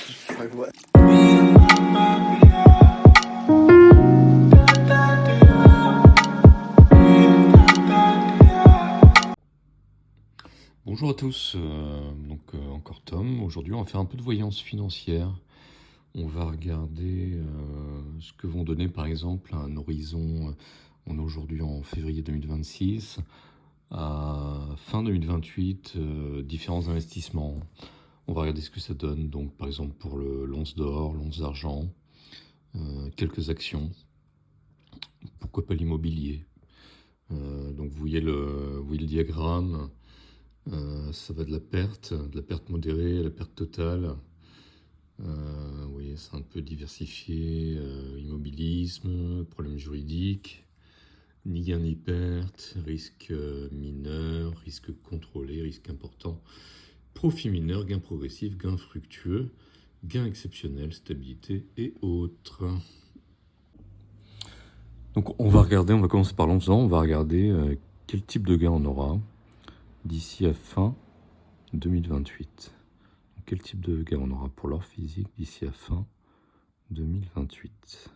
Like what? Bonjour à tous, encore Tom. Aujourd'hui, on va faire un peu de voyance financière. On va regarder ce que vont donner par exemple un horizon, on est aujourd'hui en février 2026, à fin 2028, différents investissements. On va regarder ce que ça donne, donc par exemple pour l'once d'or, l'once d'argent, quelques actions, pourquoi pas l'immobilier. Donc vous voyez le diagramme. Ça va de la perte modérée à la perte totale. Vous voyez, c'est un peu diversifié. Immobilisme, problème juridique, ni gain ni perte, risque mineur, risque contrôlé, risque important, profit mineur, gain progressif, gain fructueux, gain exceptionnel, stabilité et autres. Donc on va commencer par l'once d'or, on va regarder quel type de gain on aura d'ici à fin 2028. Donc, quel type de gain on aura pour l'or physique d'ici à fin 2028.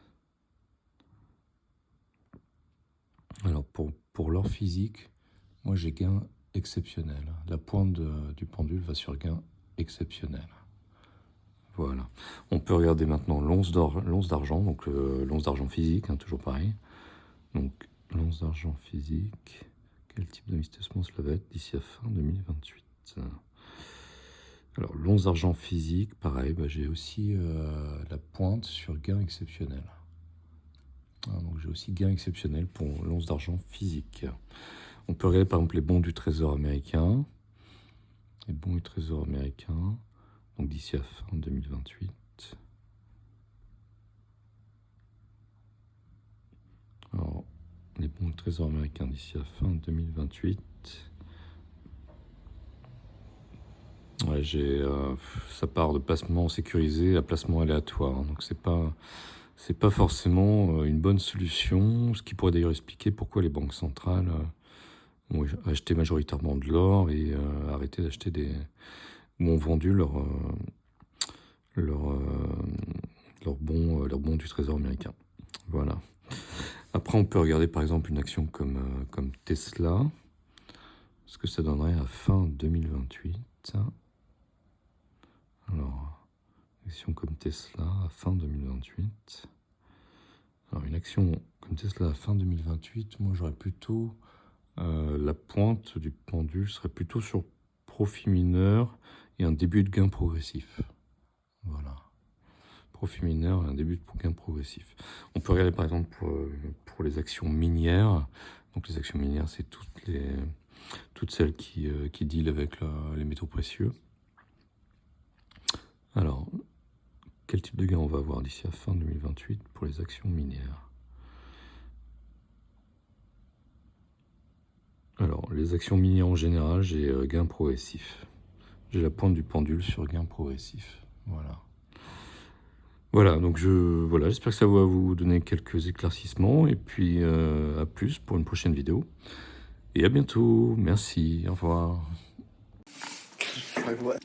Alors pour l'or physique, moi j'ai gain exceptionnel. La pointe du pendule va sur gain exceptionnel. Voilà. On peut regarder maintenant l'once d'argent, donc l'once d'argent physique, hein, toujours pareil. Donc l'once d'argent physique, quel type d'investissement cela va être d'ici à fin 2028. Alors l'once d'argent physique, pareil, j'ai aussi la pointe sur gain exceptionnel. Donc j'ai aussi gain exceptionnel pour l'once d'argent physique. On peut regarder par exemple les bons du Trésor américain. Les bons du Trésor américain, donc d'ici à fin 2028. Alors, les bons du Trésor américain d'ici à fin 2028. Ouais, ça part de placement sécurisé à placement aléatoire. Donc c'est pas forcément une bonne solution, ce qui pourrait d'ailleurs expliquer pourquoi les banques centrales ont acheté majoritairement de l'or et arrêté d'acheter ou ont vendu leurs bons du Trésor américain. Voilà. Après, on peut regarder par exemple une action comme Tesla, ce que ça donnerait à fin 2028. Alors, une action comme Tesla à fin 2028. Alors, une action comme Tesla à fin 2028, moi j'aurais plutôt la pointe du pendule serait plutôt sur profit mineur et un début de gain progressif. Voilà. Profit mineur et un début de gain progressif. On peut regarder par exemple pour les actions minières. Donc les actions minières, c'est toutes celles qui dealent avec les métaux précieux. Alors, quel type de gain on va avoir d'ici à fin 2028 pour les actions minières? Alors, les actions minières en général, j'ai gain progressif. J'ai la pointe du pendule sur gain progressif. Voilà. Voilà, donc j'espère que ça va vous donner quelques éclaircissements. Et puis, à plus pour une prochaine vidéo. Et à bientôt. Merci. Au revoir. Like what?